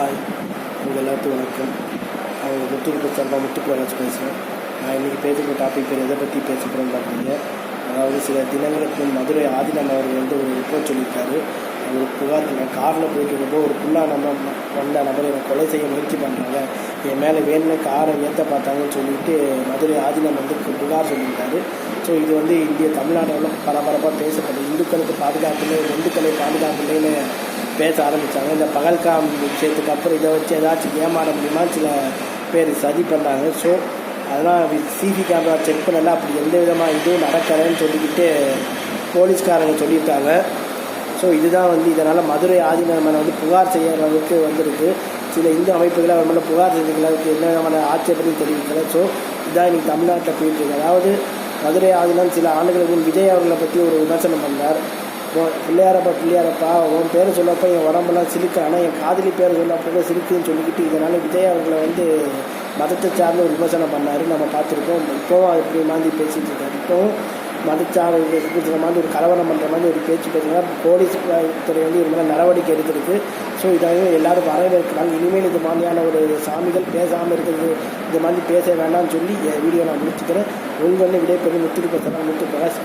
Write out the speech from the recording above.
Hi, உங்கள் எல்லாத்துக்கும் வணக்கம். அவங்க முத்துப்பிரகாஷ் பேசுகிறேன். நான் இன்றைக்கி பேசுகிற டாபிக் பேர் எதை பற்றி பேச போகிறோம்னு பார்த்தீங்க. அதாவது சில தினங்களுக்கு மதுரை ஆதினம் அவர்கள் ஒரு ரிப்போர்ட் சொல்லியிருக்காரு. ஒரு புகார் காரில் போயிட்டு இருக்கப்போ ஒரு புல்லா வந்த நபரை என்னை கொலை செய்ய முயற்சி பண்ணுறாங்க, என் மேலே வேணும்னு காரை ஏற்ற பார்த்தாங்கன்னு சொல்லிட்டு மதுரை ஆதினம் புகார் சொல்லியிருக்காரு. ஸோ இது தமிழ்நாட்டில் பரபரப்பாக பேசப்படும். இந்துக்களுக்கு பாதுகாப்புலே இந்துக்களை பாதுகாப்புலேன்னு பேச ஆரம்பித்தாங்க. இந்த பகல்காம் விஷயத்துக்கு அப்புறம் இதை வச்சு ஏதாச்சும் ஏமாற முடியுமா சில பேர் சதி பண்ணுறாங்க. ஸோ அதெல்லாம் சிசி கேமரா செக் பண்ணலாம், அப்படி எந்த விதமாக இதுவும் நடக்கலைன்னு சொல்லிக்கிட்டு போலீஸ்காரங்க சொல்லியிருக்காங்க. ஸோ இதுதான் இதனால் மதுரை ஆதீனம் மேலே புகார் செய்கிற அளவுக்கு வந்திருக்கு. சில இந்து அமைப்புகளை அவர் மேலே புகார் செஞ்சுக்கிறதுக்கு என்ன விதமான ஆட்சேபனையும் தெரிவிக்கல. ஸோ இதுதான் இன்றைக்கி தமிழ்நாட்டில் போயிட்டுருக்கு. அதாவது மதுரை ஆதீனம் சில ஆண்டுகளுக்கு முன் விஜய் அவர்களை பற்றி ஒரு விமர்சனம் பண்ணார். பிள்ளையாரப்பா உன் பேர் சொல்லப்போ என் உடம்பெல்லாம் சிலுக்கு, ஆனால் என் காதலி பேர் சொல்லப்போ சிலுக்குன்னு சொல்லிக்கிட்டு இதனால் விஜய் அவர்களை மதத்தை சார்ந்து ஒரு விமர்சனம் பண்ணார். நம்ம பார்த்துருக்கோம். இப்போவும் அது இப்படி மாதிரி பேசிகிட்டு இருக்காரு. இப்போவும் மதச்சார்ந்த மாதிரி ஒரு கலவரம் பண்ணுற மாதிரி ஒரு பேச்சு பேசுகிறார். போலீஸ் துறை ஒரு மாதிரி நடவடிக்கை எடுத்திருக்கு. ஸோ இதாக எல்லோரும் வரவேற்கிறாங்க. இனிமேல் இது மாதிரியான ஒரு சாமிகள் பேசாமல் இருக்கிறது, இது மாதிரி பேச வேண்டாம்னு சொல்லி வீடியோ நான் முடிச்சுக்கிறேன். உங்கள் விடைபெறும் முத்துப்பிரகாஷ்.